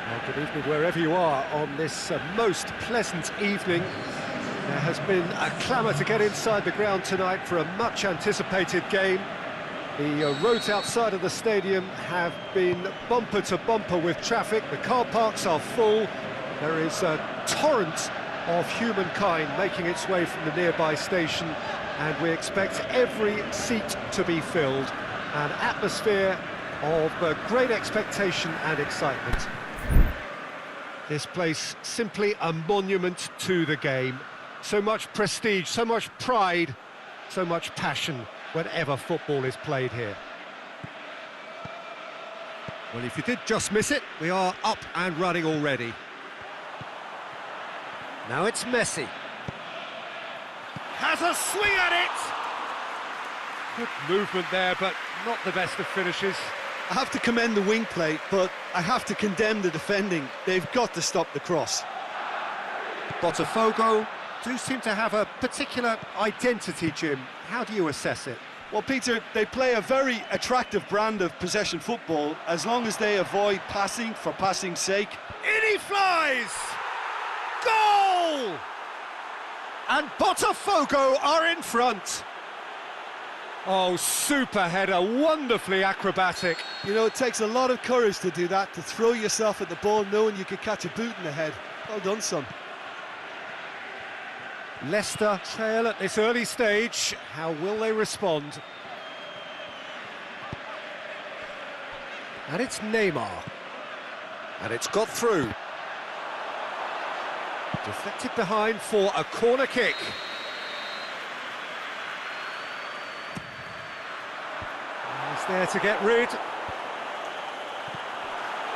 Good evening wherever you are on this most pleasant evening. There has been a clamour to get inside the ground tonight for a much anticipated game. The roads outside of the stadium have been bumper to bumper with traffic. The car parks are full. There is a torrent of humankind making its way from the nearby station, and we expect every seat to be filled. An atmosphere of great expectation and excitement. This place simply a monument to the game. So much prestige, so much pride, so much passion whenever football is played here. Well, if you did just miss it, we are up and running already. Now it's Messi. Has a swing at it! Good movement there, but not the best of finishes. I have to commend the wing play, but I have to condemn the defending. They've got to stop the cross. Botafogo do seem to have a particular identity, Jim. How do you assess it? Well, Peter, they play a very attractive brand of possession football as long as they avoid passing for passing's sake. In he flies! Goal! And Botafogo are in front. Oh, super header, wonderfully acrobatic. You know, it takes a lot of courage to do that, to throw yourself at the ball knowing you could catch a boot in the head. Well done, son. Leicester trail at this early stage. How will they respond? And it's Neymar. And it's got through. Deflected behind for a corner kick. He's there to get rid.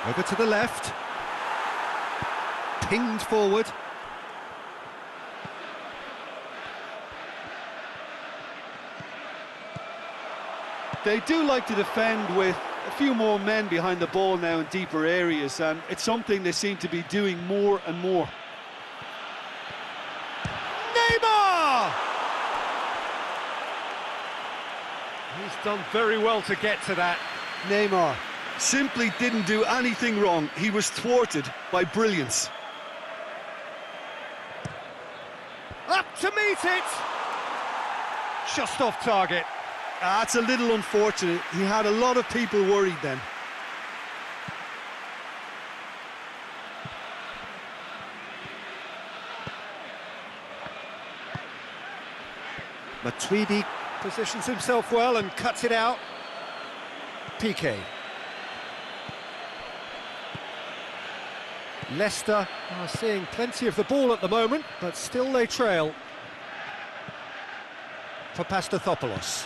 Over to the left. Pinged forward. They do like to defend with a few more men behind the ball now in deeper areas, and it's something they seem to be doing more and more. Neymar! He's done very well to get to that. Neymar simply didn't do anything wrong. He was thwarted by brilliance. Up to meet it! Just off target. That's a little unfortunate. He had a lot of people worried then. Matuidi positions himself well and cuts it out. Piqué. Leicester are seeing plenty of the ball at the moment, but still they trail. For Pastathopoulos.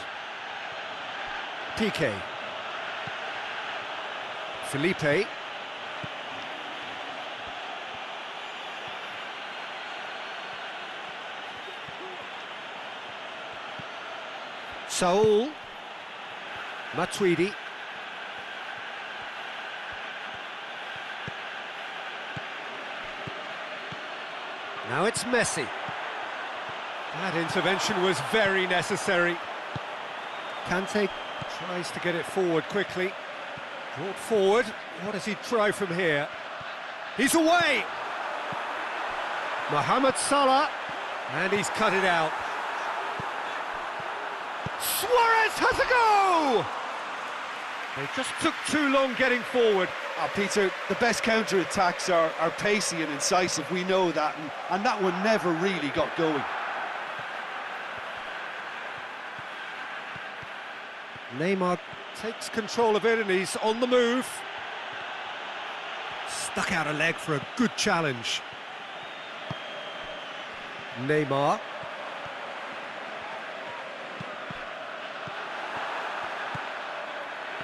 Piqué. Felipe. Saul. Matuidi. Now it's Messi. That intervention was very necessary. Kante tries to get it forward quickly. Brought forward. What does he try from here? He's away! Mohamed Salah. And he's cut it out. Suarez has a go! They just took too long getting forward. Oh, Peter, the best counter-attacks are pacey and incisive, we know that, and that one never really got going. Neymar takes control of it and he's on the move. Stuck out a leg for a good challenge. Neymar.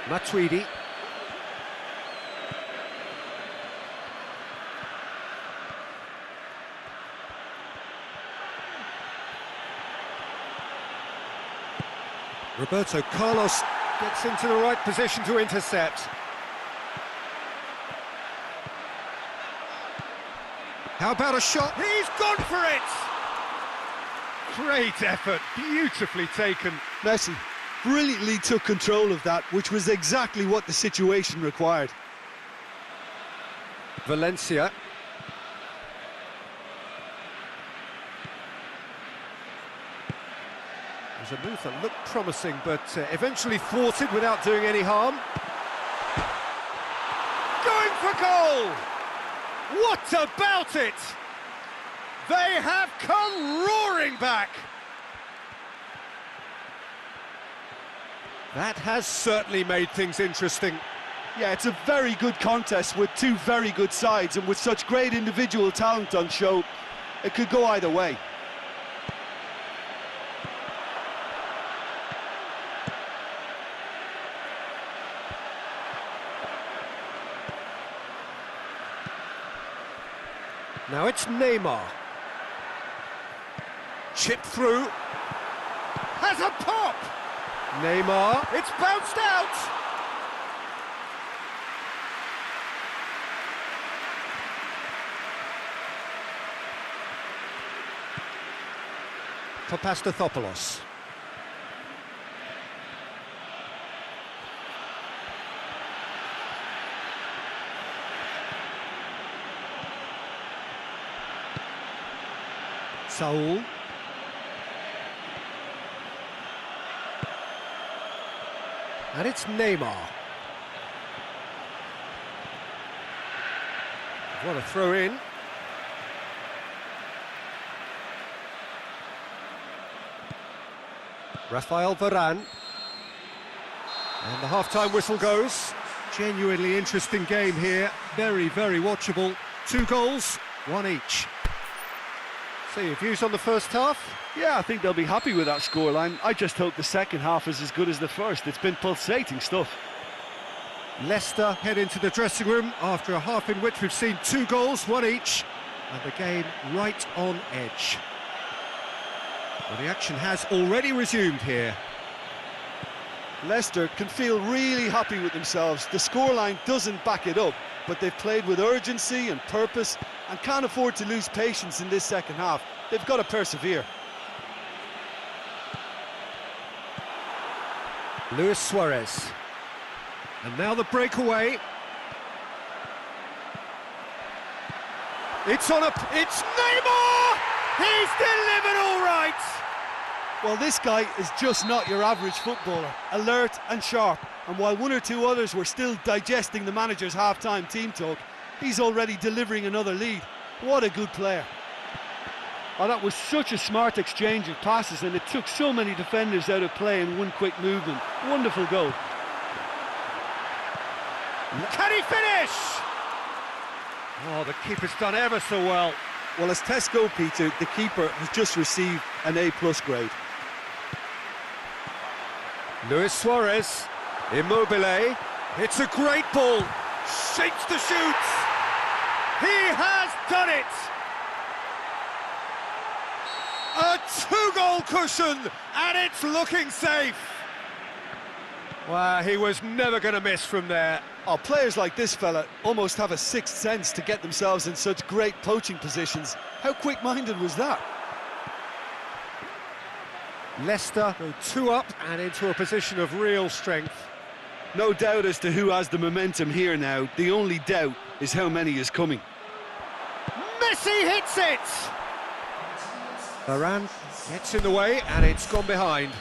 Matuidi. Roberto Carlos gets into the right position to intercept. How about a shot? He's gone for it! Great effort, beautifully taken. Messi brilliantly took control of that, which was exactly what the situation required. Valencia. It was a move that looked promising, but eventually thwarted without doing any harm. Going for goal! What about it? They have come roaring back! That has certainly made things interesting. Yeah, it's a very good contest with two very good sides, and with such great individual talent on show, it could go either way. Now it's Neymar. Chip through. Has a pop! Neymar. It's bounced out! Papastathopoulos. Saul. And it's Neymar. What a throw in. Rafael Varane. And the half-time whistle goes. Genuinely interesting game here. Very, very watchable. 2 goals, 1 each. So your views on the first half? Yeah, I think they'll be happy with that scoreline. I just hope the second half is as good as the first. It's been pulsating stuff. Leicester head into the dressing room after a half in which we've seen 2 goals, 1 each, and the game right on edge. Well, the action has already resumed here. Leicester can feel really happy with themselves. The scoreline doesn't back it up, but they've played with urgency and purpose and can't afford to lose patience in this second half. They've got to persevere. Luis Suarez. And now the breakaway. It's Neymar! He's delivered all right! Well, this guy is just not your average footballer. Alert and sharp. And while 1 or 2 others were still digesting the manager's half-time team talk, he's already delivering another lead. What a good player. Oh, that was such a smart exchange of passes, and it took so many defenders out of play in one quick movement. Wonderful goal. Can he finish? Oh, the keeper's done ever so well. Well, as tests go, Peter, the keeper has just received an A+ grade. Luis Suarez, Immobile, it's a great ball, shapes to shoot, he has done it! A 2-goal cushion, and it's looking safe. Wow, he was never going to miss from there. Oh, players like this fella almost have a sixth sense to get themselves in such great poaching positions. How quick-minded was that? Leicester go 2 up and into a position of real strength. No doubt as to who has the momentum here now. The only doubt is how many is coming. Messi hits it! Varane gets in the way and it's gone behind.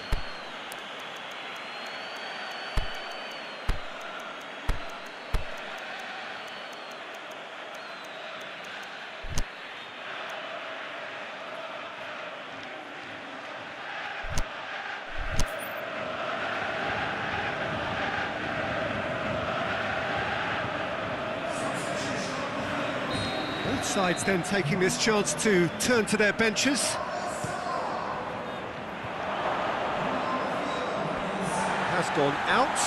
Both sides then taking this chance to turn to their benches. Has gone out.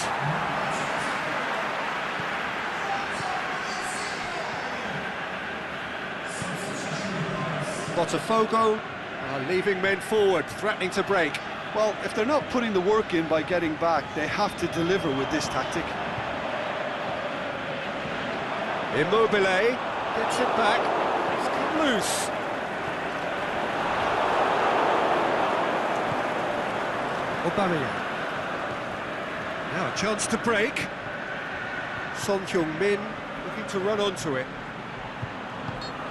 Botafogo are leaving men forward, threatening to break. Well, if they're not putting the work in by getting back, they have to deliver with this tactic. Immobile gets it back, it's cut loose. Aubameyang. Now a chance to break. Son Heung-min looking to run onto it.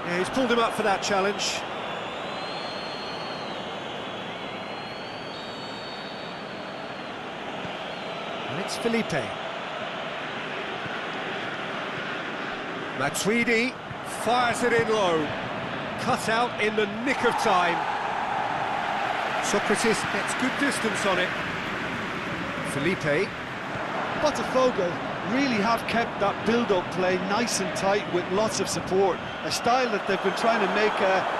Yeah, he's pulled him up for that challenge. And it's Felipe. Matuidi fires it in low. Cut out in the nick of time. Socrates gets good distance on it. Felipe. Botafogo really have kept that build-up play nice and tight with lots of support, a style that they've been trying to make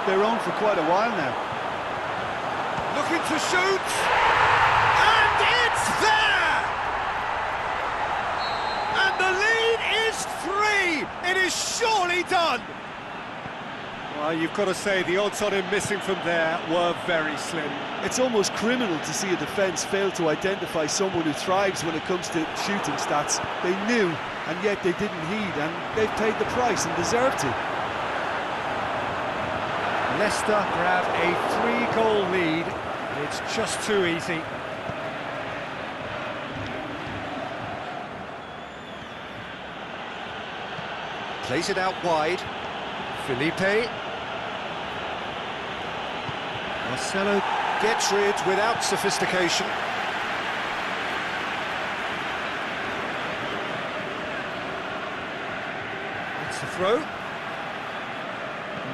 their own for quite a while now. Looking to shoot, and it's there! And the lead is 3! It is surely done! Well, you've got to say the odds on him missing from there were very slim. It's almost criminal to see a defence fail to identify someone who thrives when it comes to shooting stats. They knew, and yet they didn't heed, and they've paid the price and deserve to. Leicester grab a 3-goal lead, and it's just too easy. Plays it out wide. Felipe. Marcelo gets rid without sophistication. It's the throw.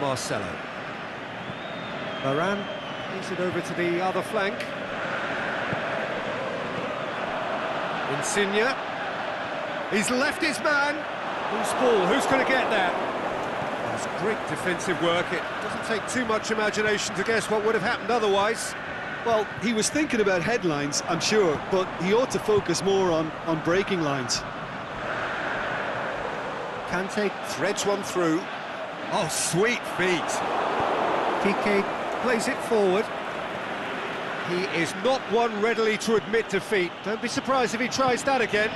Marcelo. Varane plays it over to the other flank. Insigne. He's left his man. Who's ball? Who's going to get that? It's great defensive work. It doesn't take too much imagination to guess what would have happened otherwise. Well, he was thinking about headlines, I'm sure, but he ought to focus more on breaking lines. Kante threads one through. Oh, sweet feet. Piqué plays it forward. He is not one readily to admit defeat. Don't be surprised if he tries that again.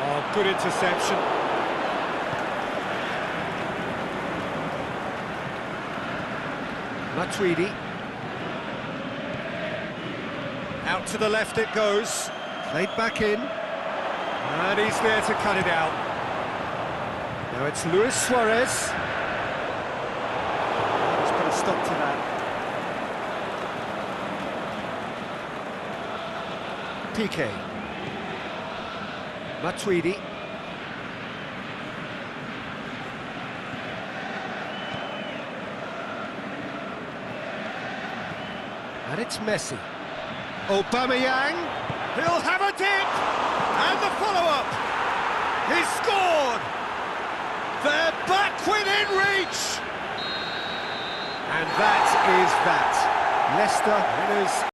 Oh, good interception. Matuidi. Out to the left it goes. Played back in. And he's there to cut it out. Now it's Luis Suarez. He's put a stop to that. Piqué. Matuidi. And it's Messi. Aubameyang. He'll have a dip. And the follow-up. He's scored. They're back within reach. And that is that. Leicester winners.